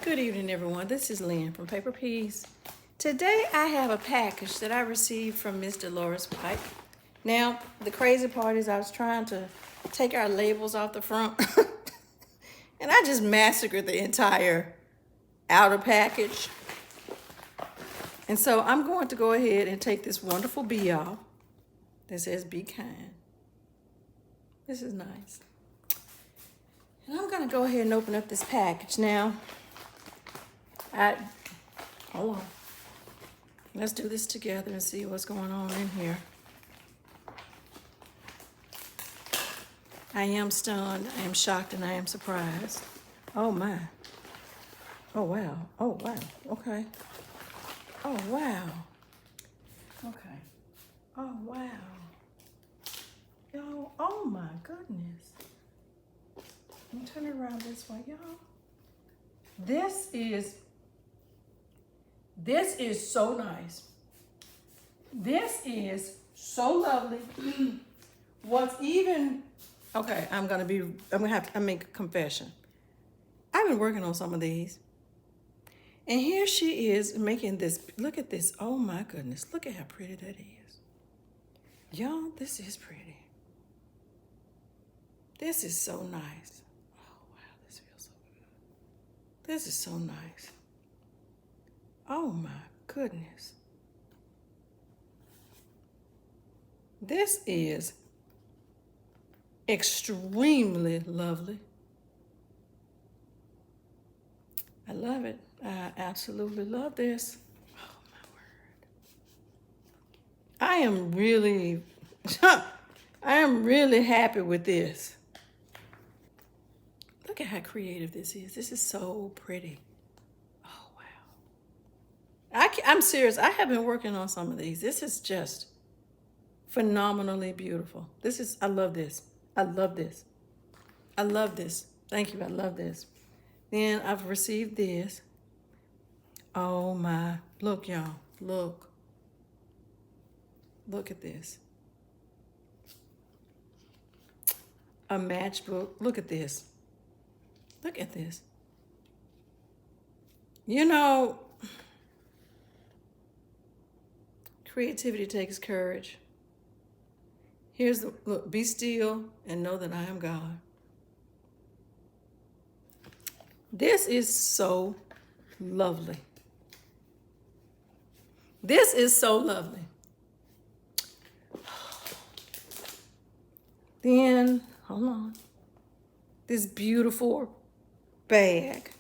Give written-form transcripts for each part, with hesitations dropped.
Good evening, everyone. This is Lynn from Paper Peas. Today I have a package that I received from Miss Dolores Pike. Now, the crazy part is I was trying to take our labels off the front and I just massacred the entire outer package. And so I'm going to go ahead and take this wonderful bee off that says be kind. This is nice. And I'm going to go ahead and open up this package now. Hold on. Let's do this together and see what's going on in here. I am stunned, I am shocked, and I am surprised. Oh my. Oh wow. Oh wow. Okay. Oh wow. Okay. Oh wow. Y'all, oh my goodness. Let me turn it around this way, y'all. This is so nice. This is so lovely. What's even, okay, I'm gonna have to make a confession. I've been working on some of these. And here she is making this, look at this. Oh my goodness, look at how pretty that is. Y'all, this is pretty. This is so nice. Oh wow, this feels so good. This is so nice. Oh my goodness. This is extremely lovely. I love it. I absolutely love this. Oh my word. I am really happy with this. Look at how creative this is. This is so pretty. I'm serious. I have been working on some of these. This is just phenomenally beautiful. I love this. I love this. I love this. Thank you. I love this. Then I've received this. Oh my, look y'all, look. Look at this. A matchbook. Look at this. Look at this. You know, creativity takes courage. Here's the, look, be still and know that I am God. This is so lovely. This is so lovely. Then, hold on. This beautiful bag.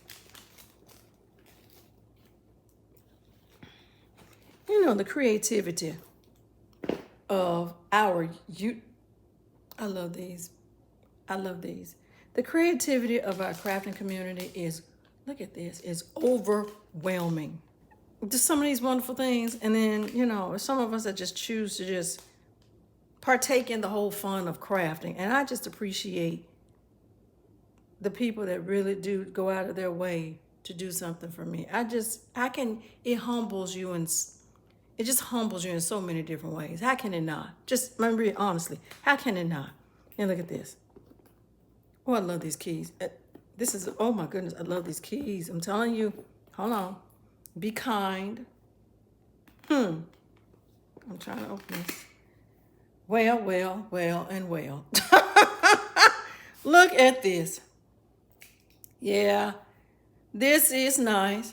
You know, the creativity of our youth. I love these. I love these. The creativity of our crafting community is, look at this, is overwhelming. Just some of these wonderful things. And then, you know, some of us that just choose to just partake in the whole fun of crafting. And I just appreciate the people that really do go out of their way to do something for me. It humbles you and it just humbles you in so many different ways. How can it not? Just, honestly, how can it not? And look at this. Oh, I love these keys. This is, oh my goodness, I love these keys. I'm telling you, hold on. Be kind. I'm trying to open this. Well, and well. Look at this. Yeah, this is nice.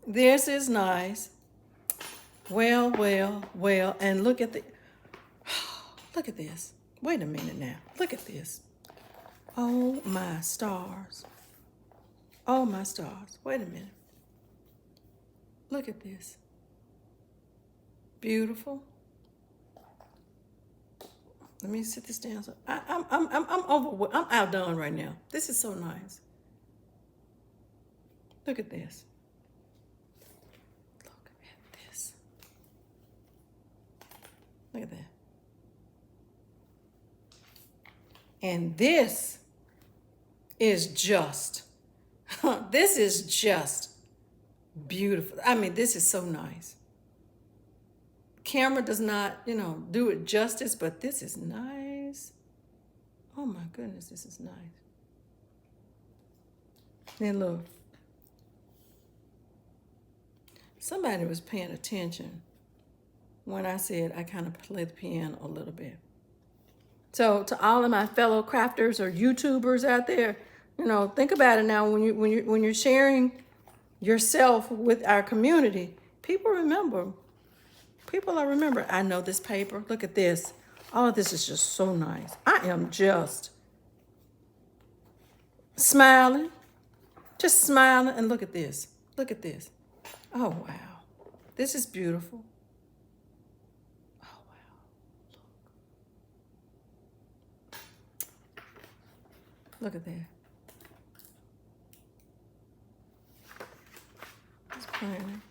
This is nice. Well, and look at look at this. Wait a minute now. Look at this. Oh my stars. Oh my stars. Wait a minute. Look at this. Beautiful. Let me sit this down. So I'm outdone right now. This is so nice. Look at this. Look at this. Look at that. And this is just, this is just beautiful. I mean, this is so nice. Camera does not, do it justice, but this is nice. Oh my goodness, this is nice. Then look, somebody was paying attention when I said I kind of play the piano a little bit. So to all of my fellow crafters or YouTubers out there, you know, think about it now when you're sharing yourself with our community. People remember. People are remember. I know this paper. Look at this. All of this is just so nice. I am just smiling. Just smiling. And look at this. Look at this. Oh, wow. This is beautiful. Oh, wow. Look at that. It's plain.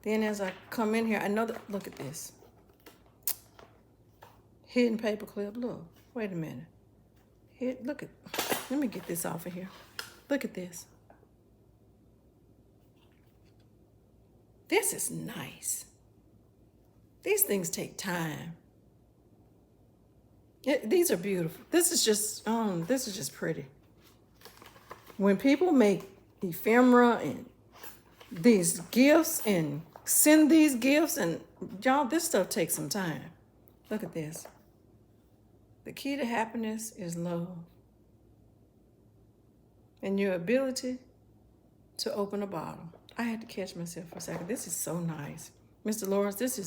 Then as I come in here, I know that, look at this. Hidden paper clip, look. Wait a minute. Here, look at, let me get this off of here. Look at this. This is nice. These things take time. These are beautiful. This is just pretty. When people make ephemera and these gifts and send these gifts, and y'all, this stuff takes some time. Look at this. The key to happiness is love. And your ability to open a bottle. I had to catch myself for a second. This is so nice. Mr. Lawrence, this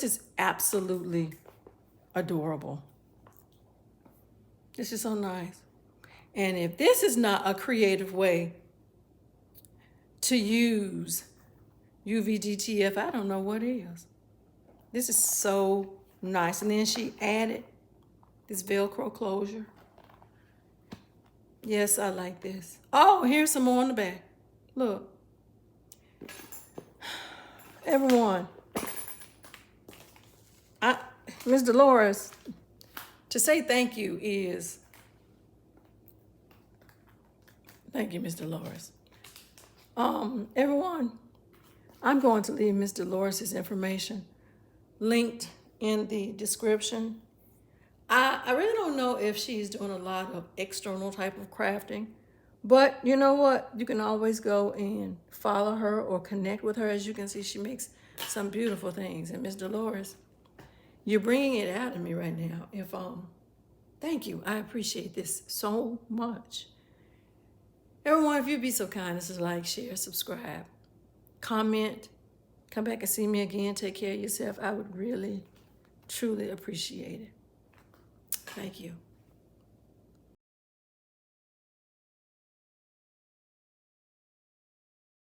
is absolutely adorable. This is so nice. And if this is not a creative way to use UVGTF, I don't know what is. This is so nice. And then she added this Velcro closure. Yes, I like this. Oh, here's some more on the back. Look. Everyone, Ms. Dolores, to say thank you is, thank you, Ms. Dolores. Everyone, I'm going to leave Ms. Dolores' information linked in the description. I really don't know if she's doing a lot of external type of crafting, but you know what? You can always go and follow her or connect with her. As you can see, she makes some beautiful things. And Ms. Dolores, you're bringing it out of me right now. Thank you. I appreciate this so much. Everyone, if you'd be so kind as to like, share, subscribe, comment, come back and see me again. Take care of yourself. I would really, truly appreciate it. Thank you.